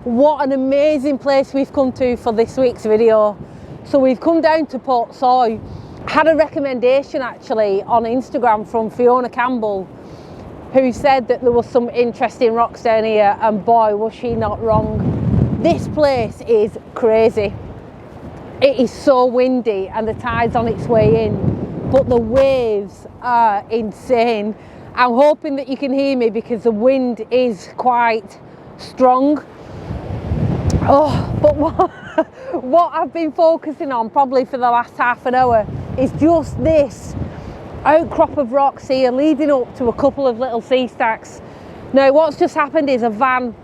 what an amazing place we've come to for this week's video. So we've come down to Portsoy. Had a recommendation actually on Instagram from Fiona Campbell, who said that there was some interesting rocks down here, and boy was she not wrong. This place is crazy. It is so windy and the tide's on its way in, but the waves are insane. I'm hoping that you can hear me because the wind is quite strong. Oh, but what I've been focusing on probably for the last half an hour is just this outcrop of rocks here leading up to a couple of little sea stacks. Now what's just happened is a van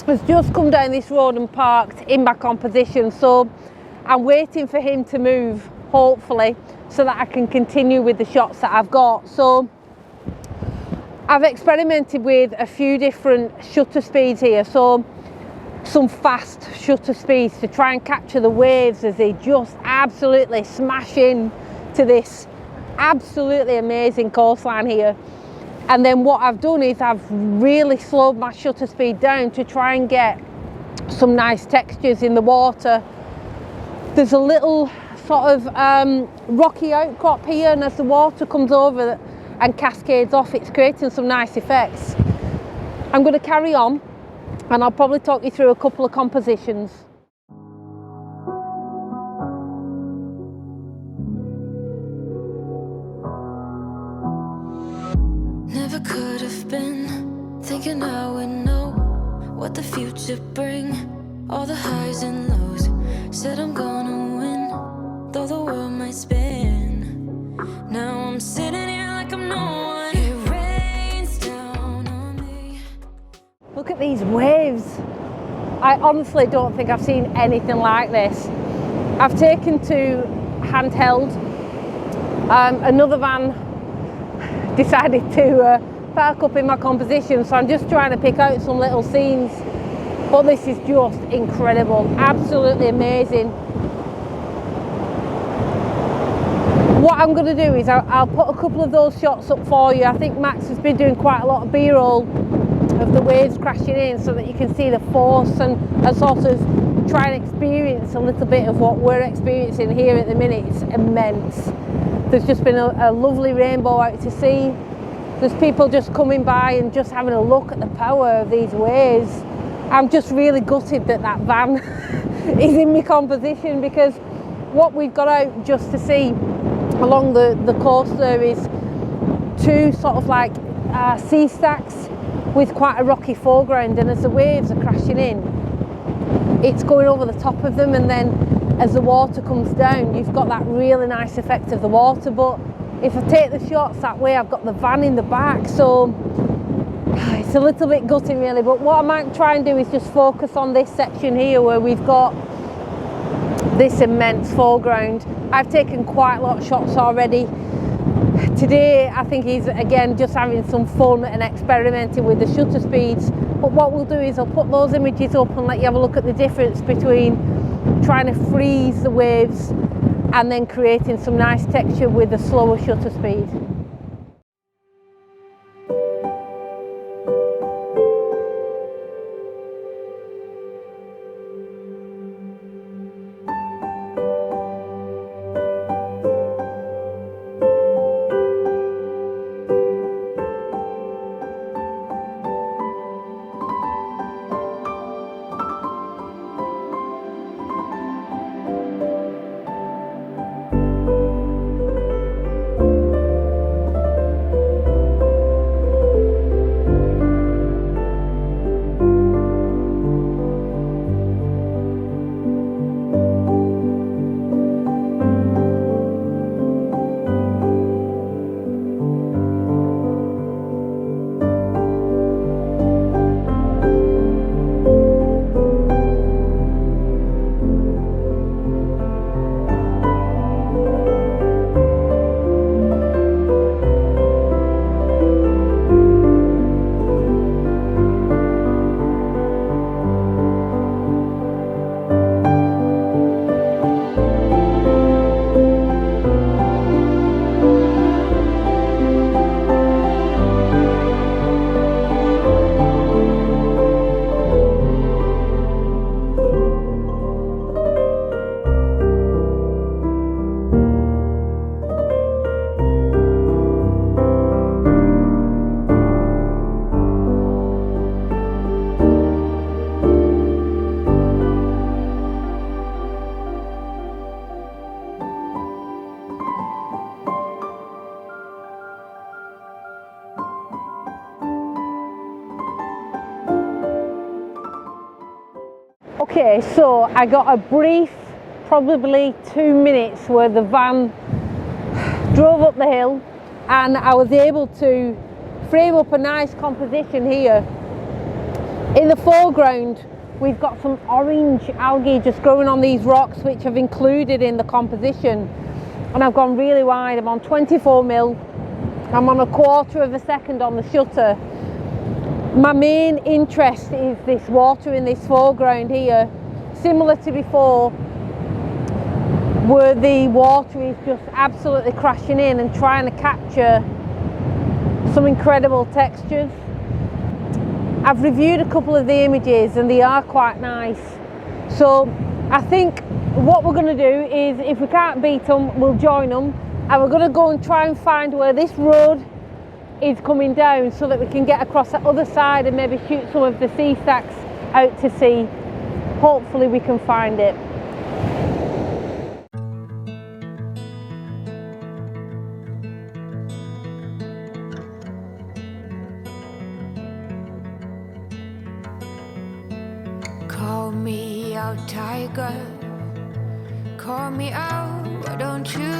has just come down this road and parked in my composition, so I'm waiting for him to move, hopefully, so that I can continue with the shots that I've got. So I've experimented with a few different shutter speeds here, so some fast shutter speeds to try and capture the waves as they just absolutely smash in to this absolutely amazing coastline here. And then what I've done is I've really slowed my shutter speed down to try and get some nice textures in the water. There's a little sort of rocky outcrop here, and as the water comes over and cascades off, it's creating some nice effects. I'm going to carry on and I'll probably talk you through a couple of compositions. Never could have been thinking I would know what the future bring, all the highs and lows. Said I'm gonna win, though the world might spin. Now I'm sitting here like I'm no one. It rains down on me. Look at these waves. I honestly don't think I've seen anything like this. I've taken to handheld. Another van decided to park up in my composition, so I'm just trying to pick out some little scenes. But this is just incredible, absolutely amazing. What I'm going to do is I'll put a couple of those shots up for you. I think Max has been doing quite a lot of B-roll of the waves crashing in so that you can see the force and sort of try and experience a little bit of what we're experiencing here at the minute. It's immense. There's just been a lovely rainbow out to sea. There's people just coming by and just having a look at the power of these waves. I'm just really gutted that that van is in my composition, because what we've got out just to see along the coast there is two sort of like sea stacks with quite a rocky foreground, and as the waves are crashing in, it's going over the top of them, and then as the water comes down you've got that really nice effect of the water. But if I take the shots that way, I've got the van in the back, so it's a little bit gutting really. But what I might try and do is just focus on this section here where we've got this immense foreground. I've taken quite a lot of shots already. Today I think he's again just having some fun and experimenting with the shutter speeds. But what we'll do is I'll put those images up and let you have a look at the difference between trying to freeze the waves and then creating some nice texture with a slower shutter speed. Okay, so I got a brief, probably 2 minutes where the van drove up the hill and I was able to frame up a nice composition here. In the foreground we've got some orange algae just growing on these rocks, which I've included in the composition, and I've gone really wide. I'm on 24mm, I'm on 1/4 of a second on the shutter. My main interest is this water in this foreground here, similar to before, where the water is just absolutely crashing in and trying to capture some incredible textures. I've reviewed a couple of the images and they are quite nice. So I think what we're going to do is, if we can't beat them, we'll join them. And we're going to go and try and find where this road is coming down so that we can get across the other side and maybe shoot some of the sea stacks out to sea. Hopefully we can find it. Call me out, tiger. Call me out, why don't you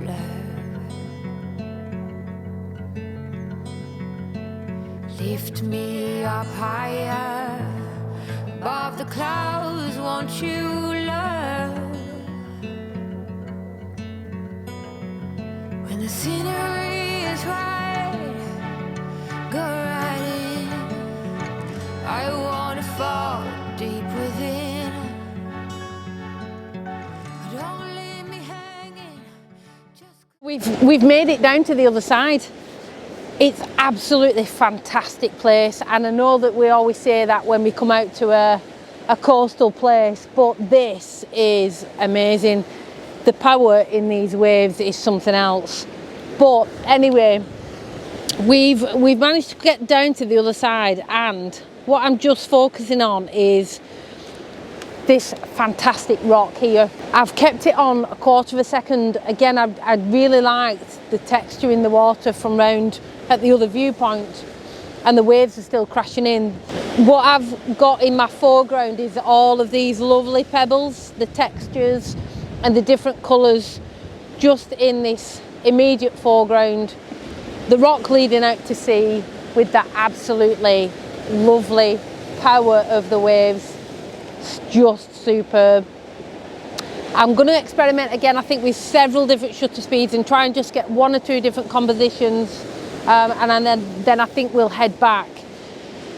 love? Lift me up higher above the clouds, won't you love? When the scenery is right, go right in. I wanna fall deep within. Don't leave me hanging. We've made it down to the other side. It's absolutely fantastic place, and I know that we always say that when we come out to a coastal place, but this is amazing. The power in these waves is something else. But anyway, we've managed to get down to the other side, and what I'm just focusing on is this fantastic rock here. I've kept it on 1/4 of a second. Again, I really liked the texture in the water from round at the other viewpoint, and the waves are still crashing in. What I've got in my foreground is all of these lovely pebbles, the textures and the different colours just in this immediate foreground. The rock leading out to sea with that absolutely lovely power of the waves. It's just superb. I'm going to experiment again, I think, with several different shutter speeds and try and just get 1 or 2 different compositions, and then I think we'll head back.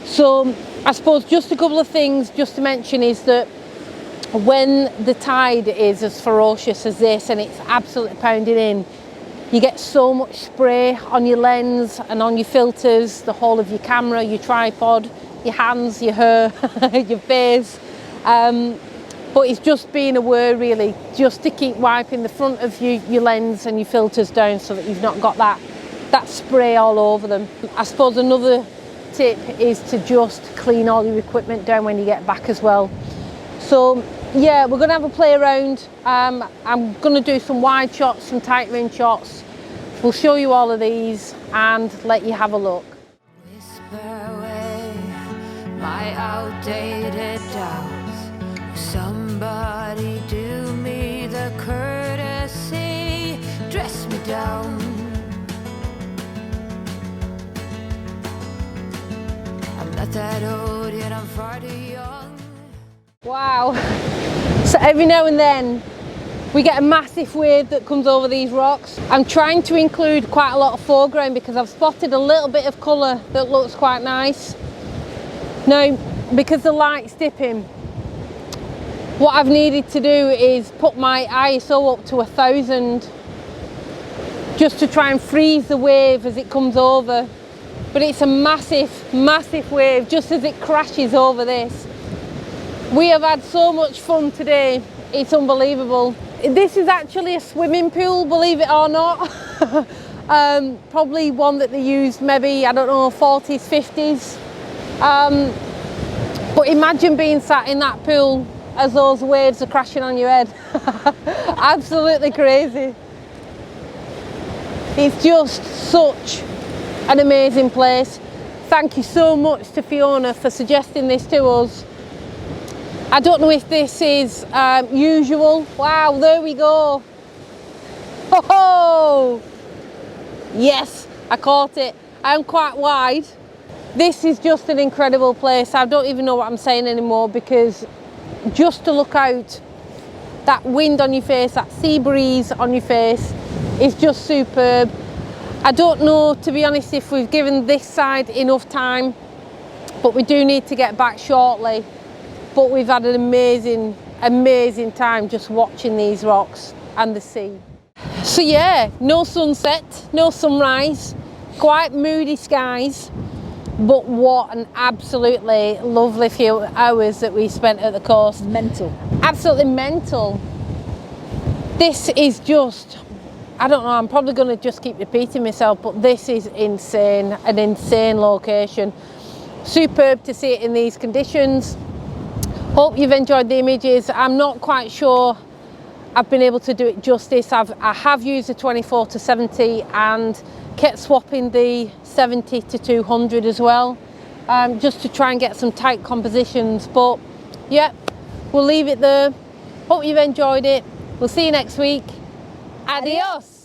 So I suppose just a couple of things just to mention is that when the tide is as ferocious as this and it's absolutely pounding in, you get so much spray on your lens and on your filters, the whole of your camera, your tripod, your hands, your hair, your face. But it's just being aware, really, just to keep wiping the front of your lens and your filters down so that you've not got that spray all over them. I suppose another tip is to just clean all your equipment down when you get back as well. So yeah, we're going to have a play around. I'm going to do some wide shots, some tight range shots. We'll show you all of these and let you have a look. Whisper away my outdated doubts. Somebody do me the courtesy, dress me down. I'm not that old yet, I'm far too young. Wow. So every now and then we get a massive wave that comes over these rocks. I'm trying to include quite a lot of foreground because I've spotted a little bit of colour that looks quite nice. Now, because the light's dipping, what I've needed to do is put my ISO up to 1000 just to try and freeze the wave as it comes over. But it's a massive, massive wave just as it crashes over this. We have had so much fun today, it's unbelievable. This is actually a swimming pool, believe it or not. Probably one that they used maybe, I don't know, 40s, 50s. But imagine being sat in that pool as those waves are crashing on your head. Absolutely crazy. It's just such an amazing place. Thank you so much to Fiona for suggesting this to us. I don't know if this is usual. Wow, there we go. Oh, yes, I caught it. I'm quite wide. This is just an incredible place. I don't even know what I'm saying anymore, because just to look out, that wind on your face, that sea breeze on your face is just superb. I don't know, to be honest, if we've given this side enough time, but we do need to get back shortly. But we've had an amazing, amazing time just watching these rocks and the sea. So yeah, no sunset, no sunrise, quite moody skies, but what an absolutely lovely few hours that we spent at the coast. Mental. Absolutely mental. This is just, I don't know, I'm probably going to just keep repeating myself, but this is insane, an insane location. Superb to see it in these conditions. Hope you've enjoyed the images. I'm not quite sure I've been able to do it justice. I have used the 24-70 and kept swapping the 70-200 as well, just to try and get some tight compositions. But yeah, we'll leave it there. Hope you've enjoyed it. We'll see you next week. Adios.